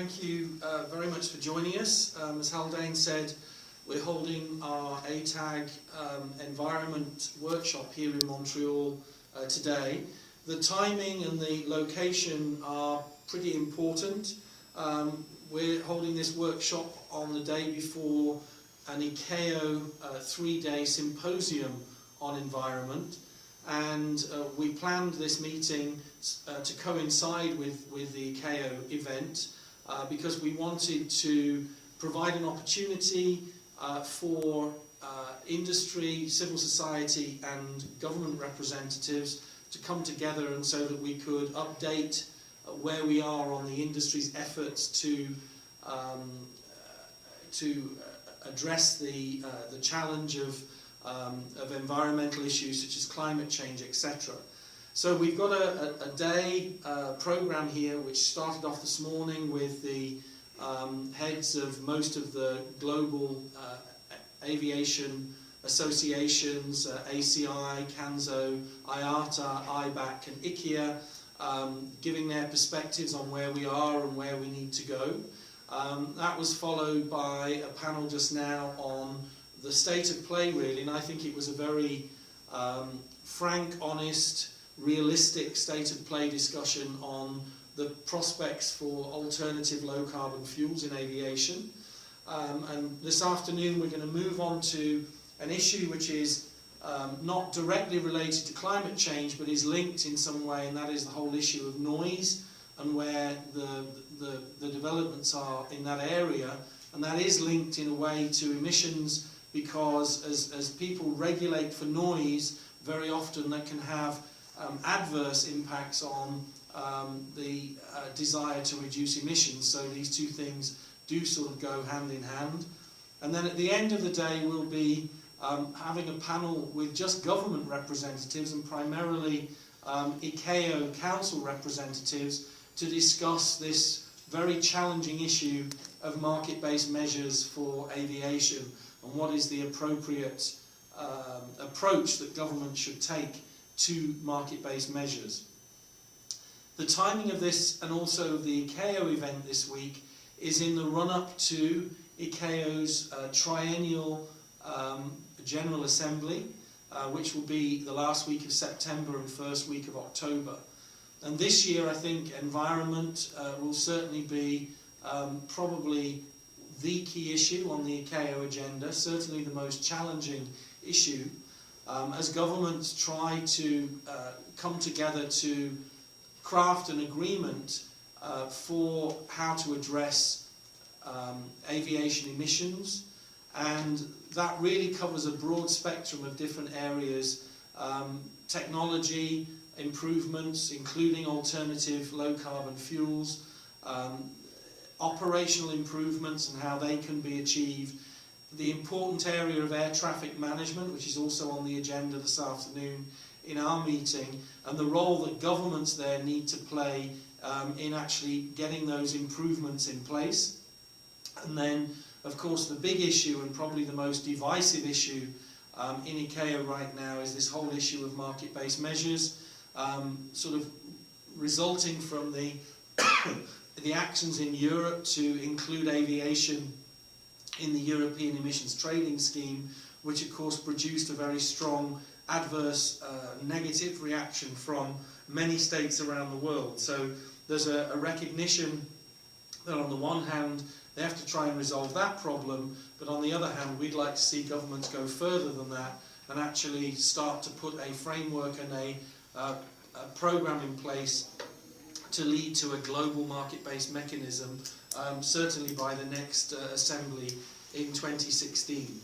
thank you very much for joining us. As Haldane said, we're holding our ATAG environment workshop here in Montreal today. The timing and the location are pretty important. We're holding this workshop on the day before an ICAO 3-day symposium on environment, and we planned this meeting to coincide with the ICAO event because we wanted to provide an opportunity for industry, civil society and government representatives to come together, and so that we could update where we are on the industry's efforts to address the challenge of environmental issues such as climate change, etc. So we've got a day program here which started off this morning with the heads of most of the global aviation associations, ACI, CANSO, IATA, IBAC and ICIA, giving their perspectives on where we are and where we need to go. That was followed by a panel just now on the state of play, really, and I think it was a very frank, honest, realistic state of play discussion on the prospects for alternative low carbon fuels in aviation. And this afternoon we're going to move on to an issue which is not directly related to climate change, but is linked in some way, and that is the whole issue of noise and where the developments are in that area. And that is linked in a way to emissions, because as people regulate for noise, very often that can have adverse impacts on the desire to reduce emissions. So these two things do sort of go hand in hand. And then at the end of the day we'll be having a panel with just government representatives and primarily ICAO council representatives to discuss this very challenging issue of market-based measures for aviation and what is the appropriate approach that government should take to market-based measures. The timing of this and also the ICAO event this week is in the run-up to ICAO's triennial General Assembly, which will be the last week of September and first week of October. And this year I think environment will certainly be probably the key issue on the ICAO agenda, certainly the most challenging issue, as governments try to come together to craft an agreement for how to address aviation emissions. And that really covers a broad spectrum of different areas, technology improvements, including alternative low-carbon fuels, operational improvements and how they can be achieved, the important area of air traffic management, which is also on the agenda this afternoon in our meeting, and the role that governments there need to play in actually getting those improvements in place. And then, of course, the big issue and probably the most divisive issue in ICAO right now is this whole issue of market-based measures, sort of resulting from the the actions in Europe to include aviation in the European Emissions Trading Scheme, which of course produced a very strong adverse negative reaction from many states around the world. So there's a recognition that on the one hand they have to try and resolve that problem, but on the other hand we'd like to see governments go further than that and actually start to put a framework and a program in place to lead to a global market-based mechanism, certainly by the next assembly in 2016.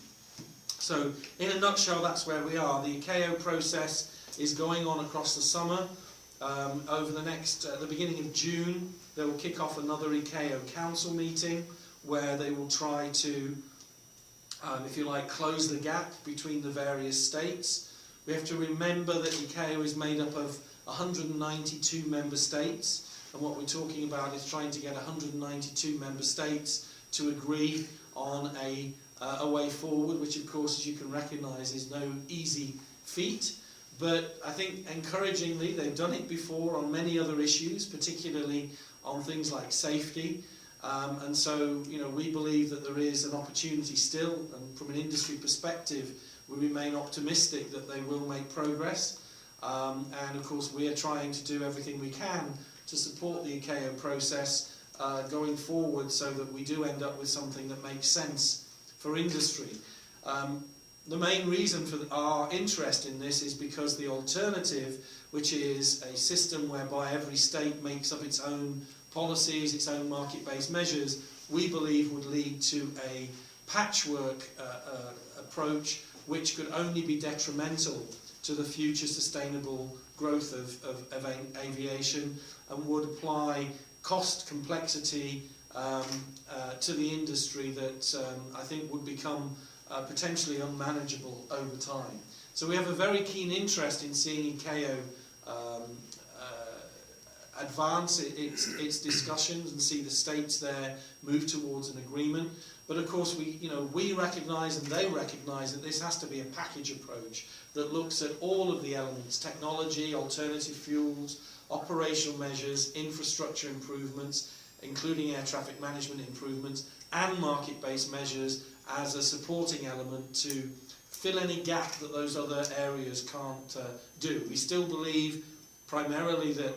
So in a nutshell, that's where we are. The ICAO process is going on across the summer. Over the next, at the beginning of June, they will kick off another ICAO council meeting where they will try to, if you like, close the gap between the various states. We have to remember that ICAO is made up of 192 member states, and what we're talking about is trying to get 192 member states to agree on a way forward, which of course, as you can recognise, is no easy feat. But I think encouragingly they've done it before on many other issues, particularly on things like safety. And so, we believe that there is an opportunity still, and from an industry perspective, we remain optimistic that they will make progress. And of course, we are trying to do everything we can to support the ICAO process going forward, so that we do end up with something that makes sense for industry. The main reason for our interest in this is because the alternative, which is a system whereby every state makes up its own policies, its own market-based measures, we believe would lead to a patchwork approach which could only be detrimental to the future sustainable growth of aviation, and would apply cost complexity to the industry that I think would become potentially unmanageable over time. So we have a very keen interest in seeing ICAO advance its discussions and see the states there move towards an agreement. But of course, we recognise and they recognise that this has to be a package approach that looks at all of the elements: technology, alternative fuels, operational measures, infrastructure improvements, including air traffic management improvements, and market-based measures as a supporting element to fill any gap that those other areas can't do. We still believe primarily that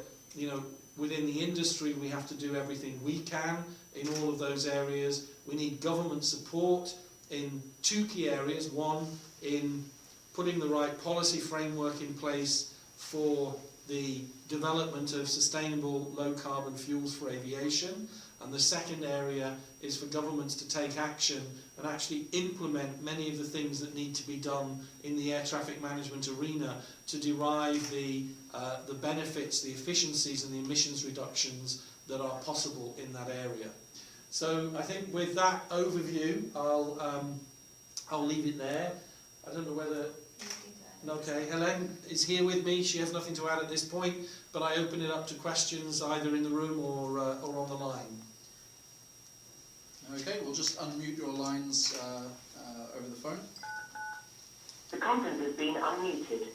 within the industry we have to do everything we can in all of those areas. We need government support in two key areas. One, in putting the right policy framework in place for the development of sustainable low-carbon fuels for aviation. And the second area is for governments to take action and actually implement many of the things that need to be done in the air traffic management arena to derive the benefits, the efficiencies and the emissions reductions that are possible in that area. So I think with that overview, I'll leave it there. I don't know whether... Okay, Hélène is here with me. She has nothing to add at this point, but I open it up to questions either in the room or on the line. Okay, we'll just unmute your lines over the phone. The conference has been unmuted.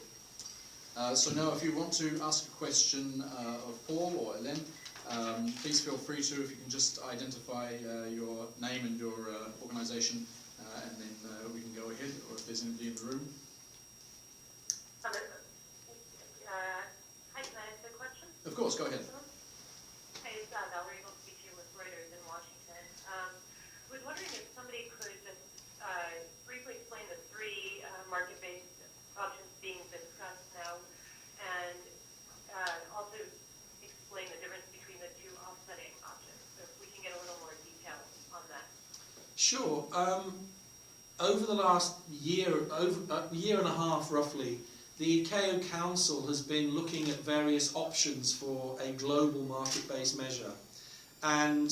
So now if you want to ask a question of Paul or Hélène, please feel free to, if you can just identify your name and your organisation, and then we can go ahead, or if there's anybody in the room. Hello. Hi, can I ask a question? Of course, go ahead. Hey, it's Valerie, able to speak to you with Reuters in Washington. I was wondering if somebody could just briefly explain the three market-based options being discussed now, and also explain the difference between the two offsetting options, so if we can get a little more detail on that. Sure. Over the last year, year and a half roughly, the ICAO Council has been looking at various options for a global market-based measure. And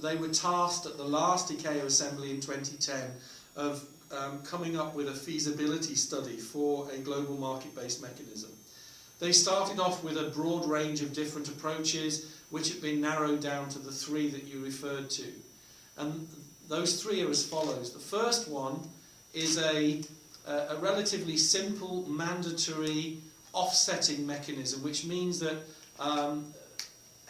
they were tasked at the last ICAO Assembly in 2010 of coming up with a feasibility study for a global market-based mechanism. They started off with a broad range of different approaches, which have been narrowed down to the three that you referred to. And those three are as follows. The first one is a relatively simple, mandatory offsetting mechanism, which means that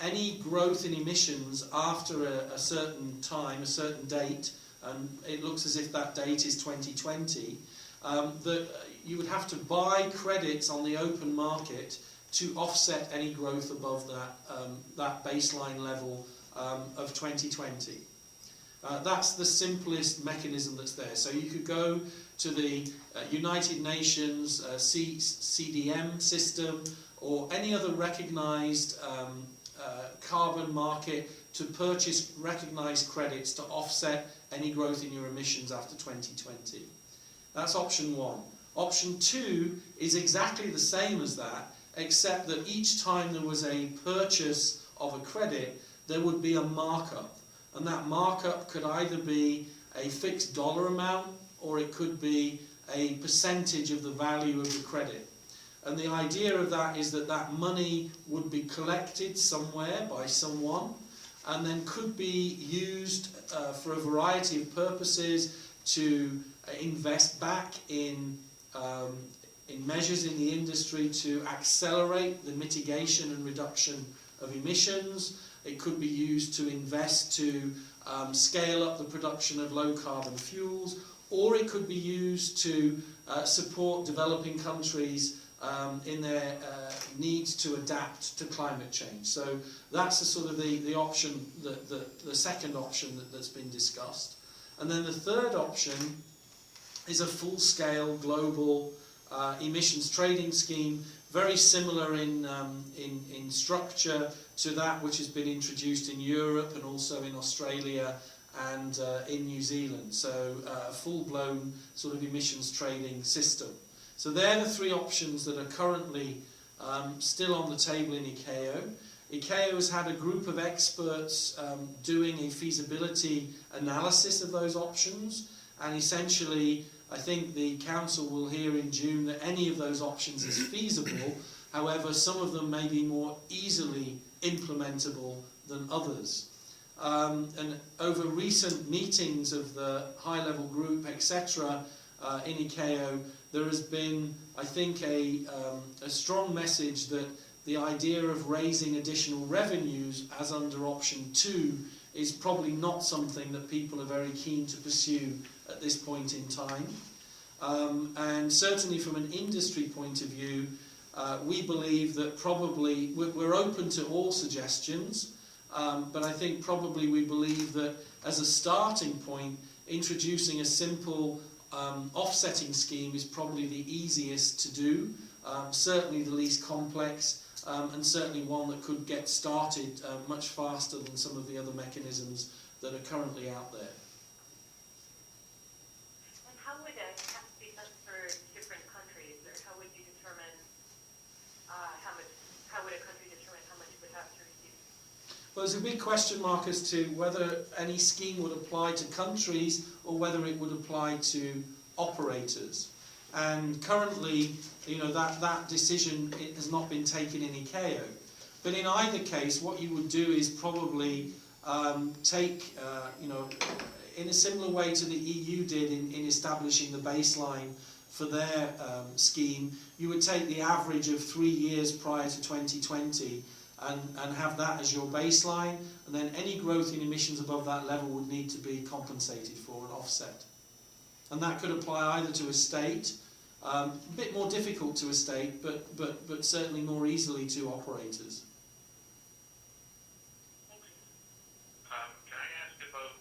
any growth in emissions after a certain time, a certain date, and it looks as if that date is 2020, that you would have to buy credits on the open market to offset any growth above that baseline level of 2020. That's the simplest mechanism that's there. So you could go to the United Nations CDM system or any other recognised carbon market to purchase recognised credits to offset any growth in your emissions after 2020. That's option one. Option two is exactly the same as that, except that each time there was a purchase of a credit, there would be a markup. And that markup could either be a fixed dollar amount or it could be a percentage of the value of the credit. And the idea of that is that that money would be collected somewhere by someone and then could be used for a variety of purposes to invest back in measures in the industry to accelerate the mitigation and reduction of emissions, It could be used to invest to scale up the production of low-carbon fuels, or it could be used to support developing countries in their needs to adapt to climate change. So that's the sort of the option, the second option that's been discussed. And then the third option is a full-scale global emissions trading scheme, very similar in structure to that which has been introduced in Europe and also in Australia and in New Zealand. So a full-blown sort of emissions trading system. So they're the three options that are currently still on the table in ICAO. ICAO has had a group of experts doing a feasibility analysis of those options, and essentially I think the Council will hear in June that any of those options is feasible. However, some of them may be more easily implementable than others. And over recent meetings of the high-level group, etc., in ICAO, there has been, I think, a strong message that the idea of raising additional revenues, as under option 2, is probably not something that people are very keen to pursue at this point in time. And certainly from an industry point of view, we believe that probably we're open to all suggestions, but I think probably we believe that as a starting point, introducing a simple offsetting scheme is probably the easiest to do, certainly the least complex, and certainly one that could get started much faster than some of the other mechanisms that are currently out there. And how would a cap be set for different countries, or how would you determine how would a country determine how much it would have to receive? Well, there's a big question mark as to whether any scheme would apply to countries or whether it would apply to operators. And currently, you know, that decision has not been taken in ICAO. But in either case, what you would do is probably take, you know, in a similar way to the EU did in establishing the baseline for their scheme, you would take the average of 3 years prior to 2020 and have that as your baseline, and then any growth in emissions above that level would need to be compensated for and offset. And that could apply either to a state, a bit more difficult to a state, but certainly more easily to operators. Thank you. Can I ask about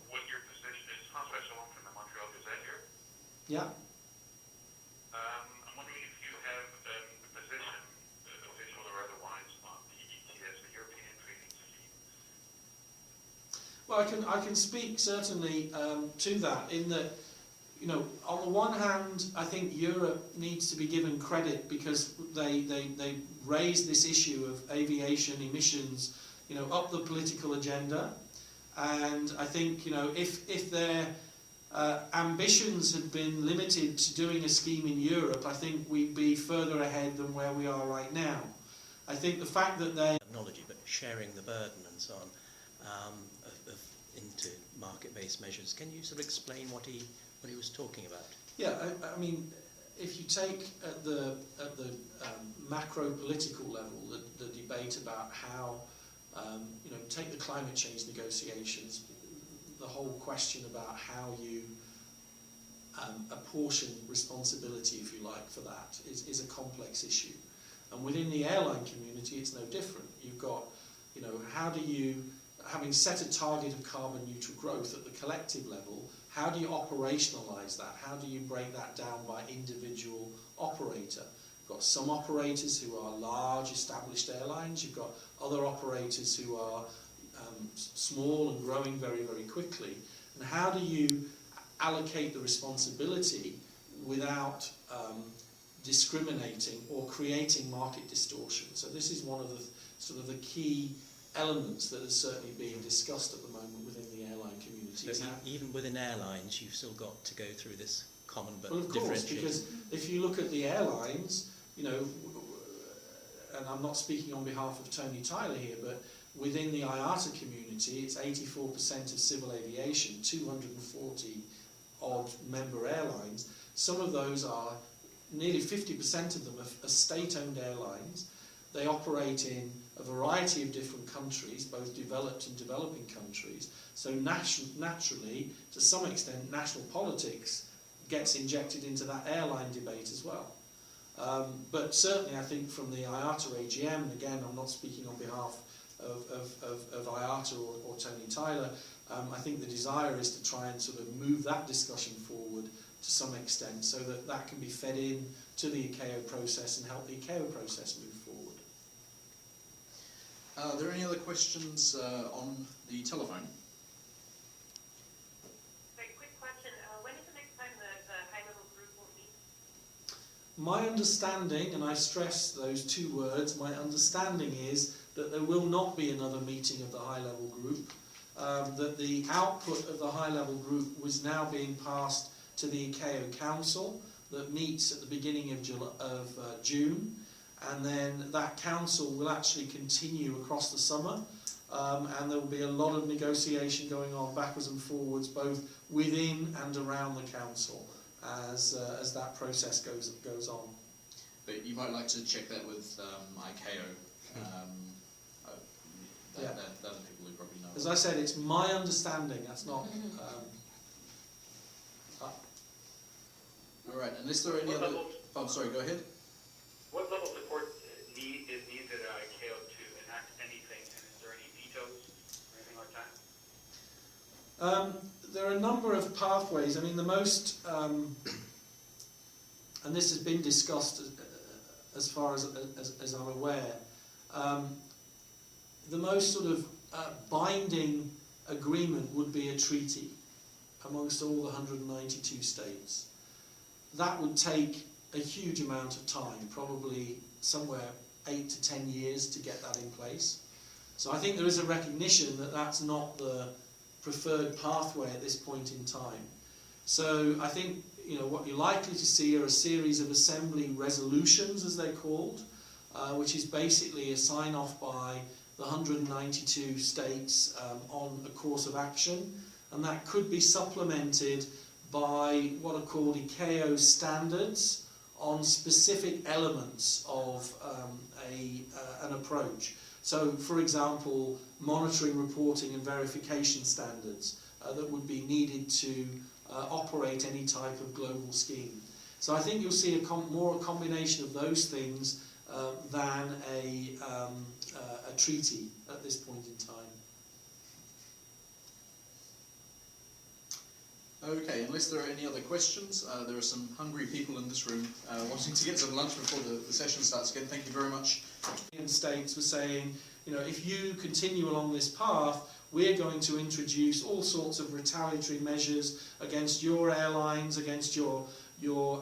what your position is? François Chalon from the Montreal Gazette here. Yeah. I'm wondering if you have a position, official or otherwise, on the ETS, the European Trading Scheme. Well, I can speak certainly to that, in that, you know, on the one hand, I think Europe needs to be given credit because they raised this issue of aviation emissions, you know, up the political agenda. And I think, you know, if their ambitions had been limited to doing a scheme in Europe, I think we'd be further ahead than where we are right now. I think the fact that they... Technology, but sharing the burden and so on into market-based measures. Can you sort of explain what he was talking about? Yeah, I mean, if you take at the macro political level the debate about how, you know, take the climate change negotiations, the whole question about how you apportion responsibility, if you like, for that is a complex issue. And within the airline community, it's no different. You've got, you know, how do you, having set a target of carbon neutral growth at the collective level, how do you operationalise that? How do you break that down by individual operator? You've got some operators who are large established airlines, you've got other operators who are small and growing very, very quickly. And how do you allocate the responsibility without discriminating or creating market distortion? So this is one of the sort of the key elements that is certainly being discussed at the moment within the airline community. So even within airlines, you've still got to go through this common but well, of course, differentiated. because if you look at the airlines, you know, and I'm not speaking on behalf of Tony Tyler here, but within the IATA community, it's 84% of civil aviation, 240 odd member airlines. Some of those are, nearly 50% of them are state-owned airlines. They operate in a variety of different countries, both developed and developing countries. So naturally, to some extent, national politics gets injected into that airline debate as well. But certainly I think from the IATA AGM, and again I'm not speaking on behalf of IATA or Tony Tyler, I think the desire is to try and sort of move that discussion forward to some extent so that that can be fed in to the ICAO process and help the ICAO process move forward. Are there any other questions on the telephone? My understanding, and I stress those two words, my understanding is that there will not be another meeting of the high-level group, that the output of the high-level group was now being passed to the ICAO Council that meets at the beginning of June, and then that council will actually continue across the summer, and there will be a lot of negotiation going on backwards and forwards, both within and around the council, as that process goes on. But you might like to check that with ICAO. They're the people who probably know. As I said, it's my understanding. That's not. All right. Unless there are any other. Oh, sorry. Go ahead. What level of support is needed at ICAO to enact anything, and is there any vetoes or anything like that? There are a number of pathways. I mean, the most, and this has been discussed as far as I'm aware, the most sort of binding agreement would be a treaty amongst all the 192 states. That would take a huge amount of time, probably somewhere 8 to 10 years to get that in place. So I think there is a recognition that that's not the preferred pathway at this point in time. So I think what you're likely to see are a series of assembly resolutions, as they're called, which is basically a sign-off by the 192 states on a course of action, and that could be supplemented by what are called ICAO standards on specific elements of an approach. So, for example, monitoring, reporting and verification standards that would be needed to operate any type of global scheme. So I think you'll see more a combination of those things than a treaty at this point in time. Okay, unless there are any other questions, there are some hungry people in this room wanting to get some lunch before the session starts again. Thank you very much. The states were saying, if you continue along this path, we're going to introduce all sorts of retaliatory measures against your airlines, against your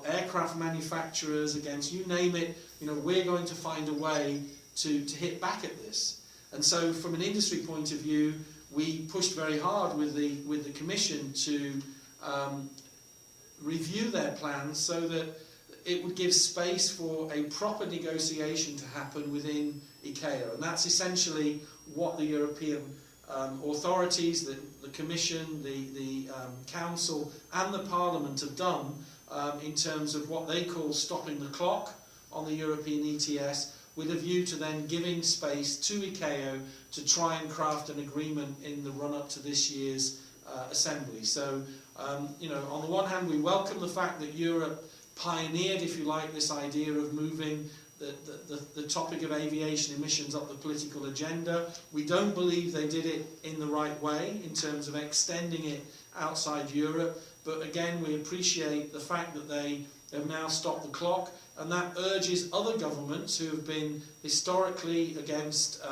aircraft manufacturers, against you name it. We're going to find a way to hit back at this. And so from an industry point of view, we pushed very hard with the Commission to review their plans so that it would give space for a proper negotiation to happen within ICAO. And that's essentially what the European authorities, the Commission, the Council and the Parliament have done in terms of what they call stopping the clock on the European ETS, with a view to then giving space to ICAO to try and craft an agreement in the run-up to this year's assembly. So, on the one hand, we welcome the fact that Europe pioneered, if you like, this idea of moving the topic of aviation emissions up the political agenda. We don't believe they did it in the right way in terms of extending it outside Europe, but again, we appreciate the fact that they have now stopped the clock, and that urges other governments who have been historically against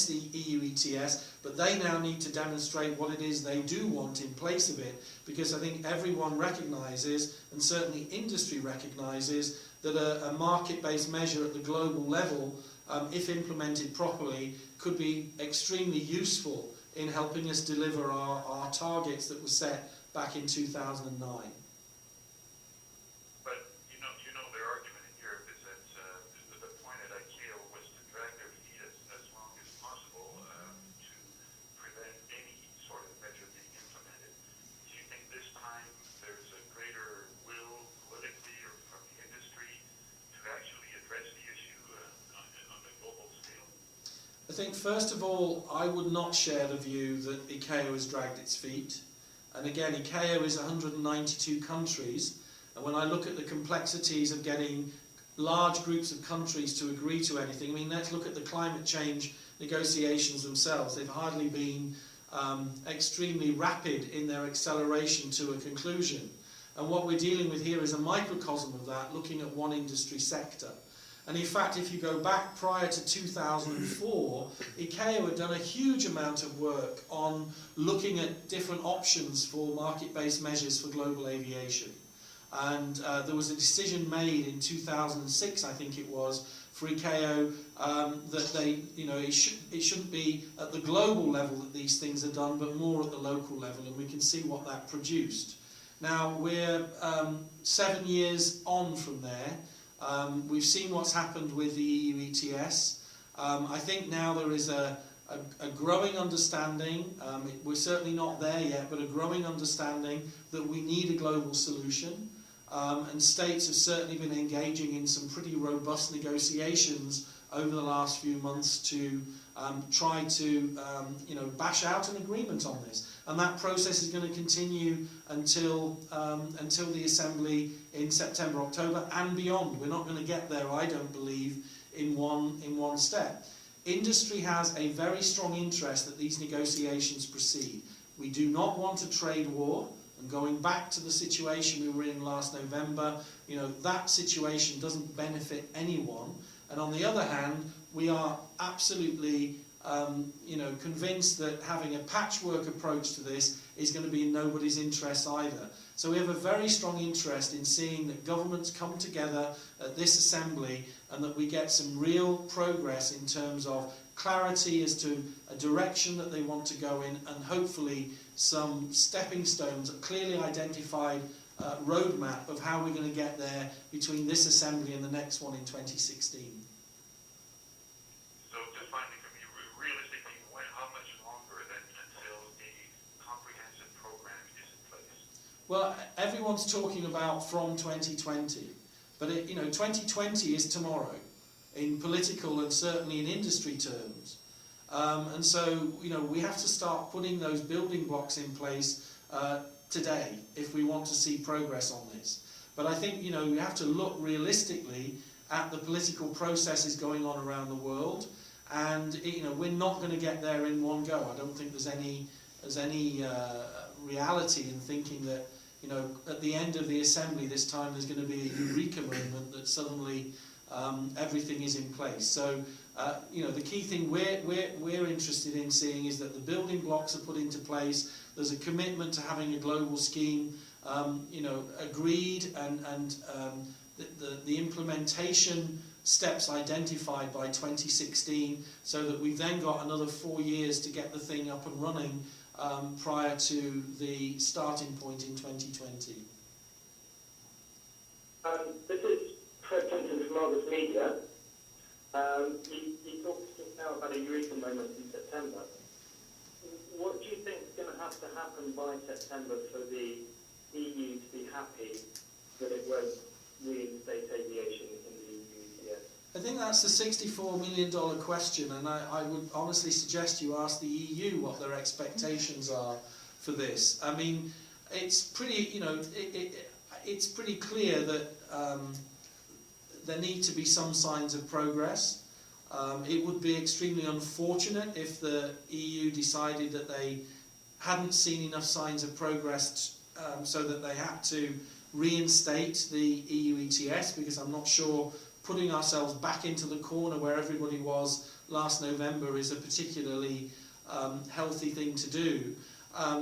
the EU ETS, but they now need to demonstrate what it is they do want in place of it, because I think everyone recognises, and certainly industry recognises, that a market-based measure at the global level, if implemented properly, could be extremely useful in helping us deliver our targets that were set back in 2009. think first of all, I would not share the view that ICAO has dragged its feet. And again, ICAO is 192 countries, and when I look at the complexities of getting large groups of countries to agree to anything, I mean, let's look at the climate change negotiations themselves. They've hardly been extremely rapid in their acceleration to a conclusion. And what we're dealing with here is a microcosm of that, looking at one industry sector. And in fact, if you go back prior to 2004, ICAO had done a huge amount of work on looking at different options for market-based measures for global aviation. And there was a decision made in 2006, I think it was, for ICAO that they, it shouldn't be at the global level that these things are done, but more at the local level, and we can see what that produced. Now we're 7 years on from there. We've seen what's happened with the EU ETS. I think now there is a growing understanding, we're certainly not there yet, but a growing understanding that we need a global solution. And states have certainly been engaging in some pretty robust negotiations over the last few months to try to bash out an agreement on this. And that process is going to continue until the Assembly in September, October and beyond. We're not going to get there, I don't believe, in one step. Industry has a very strong interest that these negotiations proceed. We do not want a trade war. And going back to the situation we were in last November, that situation doesn't benefit anyone. And on the other hand, we are absolutely convinced that having a patchwork approach to this is going to be in nobody's interest either. So we have a very strong interest in seeing that governments come together at this Assembly and that we get some real progress in terms of clarity as to a direction that they want to go in, and hopefully some stepping stones, a clearly identified roadmap of how we're going to get there between this Assembly and the next one in 2016. So just finally, from you, realistically, how much longer then until the comprehensive program is in place? Well, everyone's talking about from 2020, but 2020 is tomorrow in political and certainly in industry terms. And so, we have to start putting those building blocks in place today if we want to see progress on this. But I think, we have to look realistically at the political processes going on around the world, and, we're not going to get there in one go. I don't think there's any reality in thinking that, at the end of the Assembly this time there's going to be a eureka moment that suddenly everything is in place. So, the key thing we're interested in seeing is that the building blocks are put into place. There's a commitment to having a global scheme, agreed, and the implementation steps identified by 2016, so that we've then got another 4 years to get the thing up and running prior to the starting point in 2020. This is Fred Clinton from Argus Media. You talked just now about a eureka moment in September. What do you think is going to have to happen by September for the EU to be happy that it won't reinstate aviation in the EU ETS? I think that's the $64 million question, and I would honestly suggest you ask the EU what their expectations are for this. I mean, it's pretty, it's pretty clear that there need to be some signs of progress. It would be extremely unfortunate if the EU decided that they hadn't seen enough signs of progress so that they had to reinstate the EU ETS, because I'm not sure putting ourselves back into the corner where everybody was last November is a particularly healthy thing to do.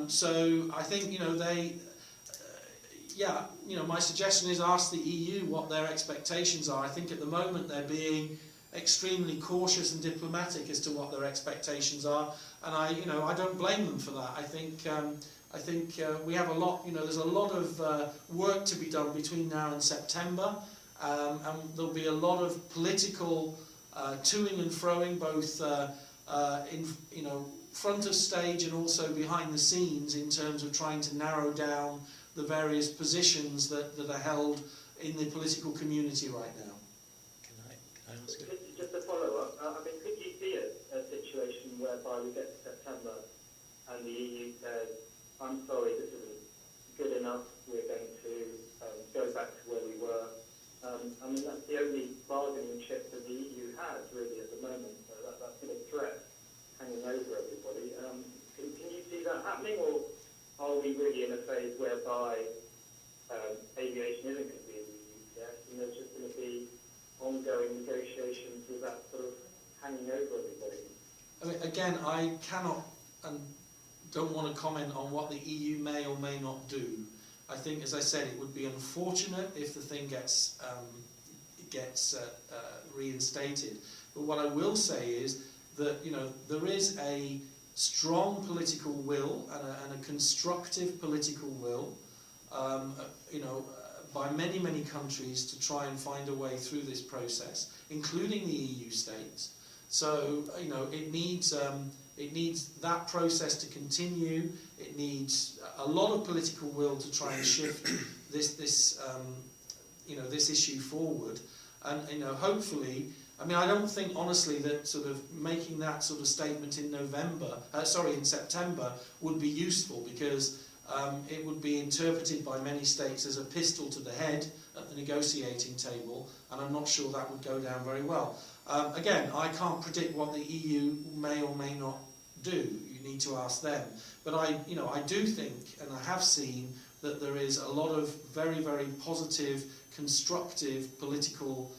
So I think, my suggestion is ask the EU what their expectations are. I think at the moment they're being extremely cautious and diplomatic as to what their expectations are, and I don't blame them for that. I think we have a lot, there's a lot of work to be done between now and September, and there'll be a lot of political toing and froing, both in front of stage and also behind the scenes, in terms of trying to narrow down the various positions that are held in the political community right now. Can I ask you? Just a follow-up. Could you see a situation whereby we get to September and the EU says, I'm sorry, this isn't good enough, we're going to go back to where we were. I mean, that's the only bargaining chip that the EU has, really, at the moment. So that's been a threat hanging over everybody. Can you see that happening, or are we really in a phase whereby aviation isn't going to be in the ETS, and there's just going to be ongoing negotiations with that sort of hanging over everybody? I mean, again, I cannot and don't want to comment on what the EU may or may not do. I think, as I said, it would be unfortunate if the thing gets reinstated. But what I will say is that, you know, there is a strong political will and a constructive political will, by many, many countries to try and find a way through this process, including the EU states. So, you know, it needs that process to continue. It needs a lot of political will to try and shift this issue forward. And, you know, hopefully, I mean, I don't think honestly that sort of making that sort of statement in September would be useful, because it would be interpreted by many states as a pistol to the head at the negotiating table, and I'm not sure that would go down very well. Again, I can't predict what the EU may or may not do. You need to ask them. But I do think, and I have seen, that there is a lot of very, very positive, constructive political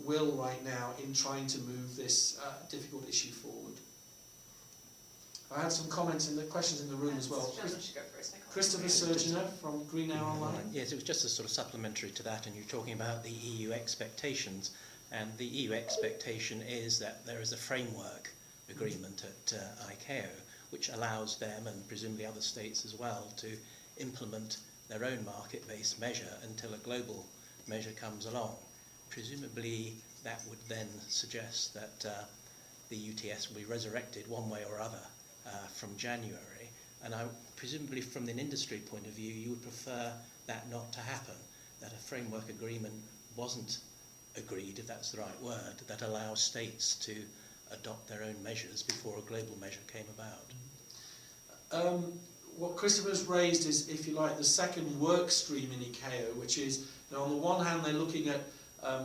will right now in trying to move this difficult issue forward. I had some comments in the questions in the room as well. Christopher Surgener from Green Hour Online. Yes, it was just a sort of supplementary to that, and you're talking about the EU expectations. And the EU expectation is that there is a framework agreement at ICAO which allows them, and presumably other states as well, to implement their own market-based measure until a global measure comes along. Presumably that would then suggest that the UTS will be resurrected one way or other from January, and presumably from an industry point of view you would prefer that not to happen, that a framework agreement wasn't agreed, if that's the right word, that allows states to adopt their own measures before a global measure came about. What Christopher's raised is, if you like, the second work stream in ICAO, which is, you know, on the one hand they're looking at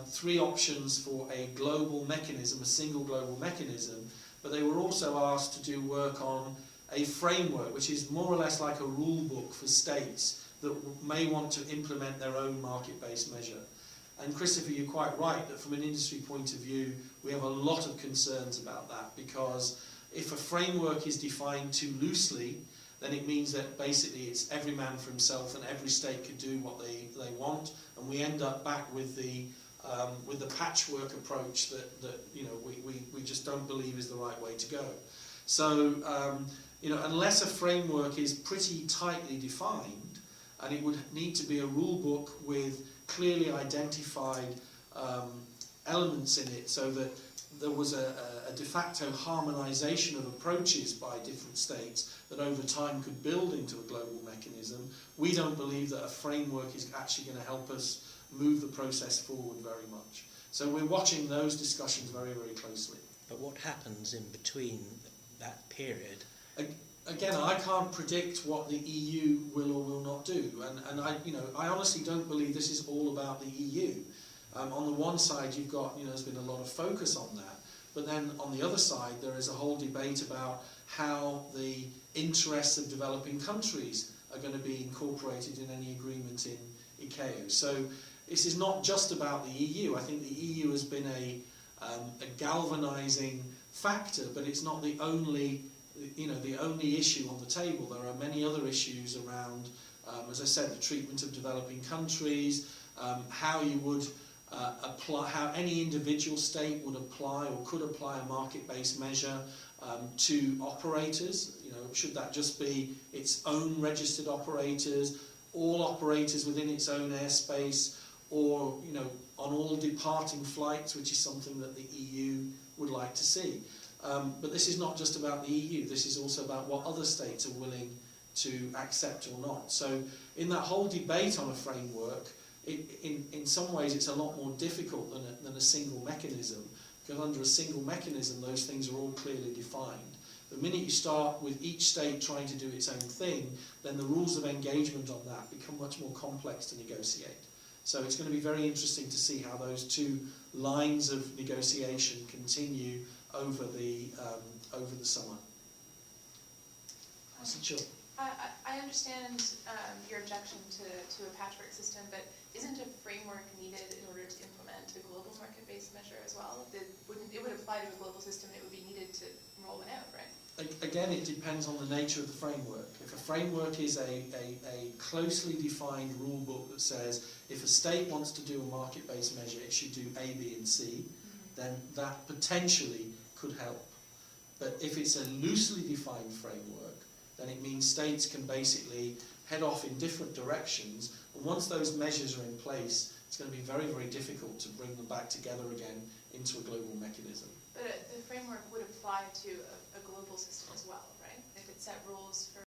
three options for a global mechanism, a single global mechanism, but they were also asked to do work on a framework which is more or less like a rule book for states that may want to implement their own market-based measure. And Christopher, you're quite right that from an industry point of view we have a lot of concerns about that, because if a framework is defined too loosely, then it means that basically it's every man for himself and every state could do what they want, and we end up back with the patchwork approach that you know we just don't believe is the right way to go. So you know, unless a framework is pretty tightly defined, and it would need to be a rule book with clearly identified elements in it, so that there was a de facto harmonisation of approaches by different states that over time could build into a global mechanism. We don't believe that a framework is actually going to help us move the process forward very much. So we're watching those discussions very, very closely. But what happens in between that period? Again, I can't predict what the EU will or will not do, and I honestly don't believe this is all about the EU. On the one side, you've got, you know, there's been a lot of focus on that, but then on the other side, there is a whole debate about how the interests of developing countries are going to be incorporated in any agreement in ICAO. So this is not just about the EU. I think the EU has been a galvanising factor, but it's not the only, you know, the only issue on the table. There are many other issues around, as I said, the treatment of developing countries, how you would how any individual state would apply or could apply a market-based measure to operators. You know, should that just be its own registered operators, all operators within its own airspace, or, you know, on all departing flights, which is something that the EU would like to see. But this is not just about the EU, this is also about what other states are willing to accept or not. So in that whole debate on a framework, in some ways it's a lot more difficult than a single mechanism, because under a single mechanism those things are all clearly defined. The minute you start with each state trying to do its own thing, then the rules of engagement on that become much more complex to negotiate. So it's going to be very interesting to see how those two lines of negotiation continue over the summer. Sure. I understand your objection to a patchwork system, but isn't a framework needed in order to implement a global market-based measure as well? It would apply to a global system, and it would be needed to roll one out, right? Again, it depends on the nature of the framework. If a framework is a closely defined rule book that says if a state wants to do a market-based measure, it should do A, B, and C, then that potentially could help. But if it's a loosely defined framework, then it means states can basically head off in different directions, and once those measures are in place, it's going to be very, very difficult to bring them back together again into a global mechanism. But the framework would apply to a global system as well.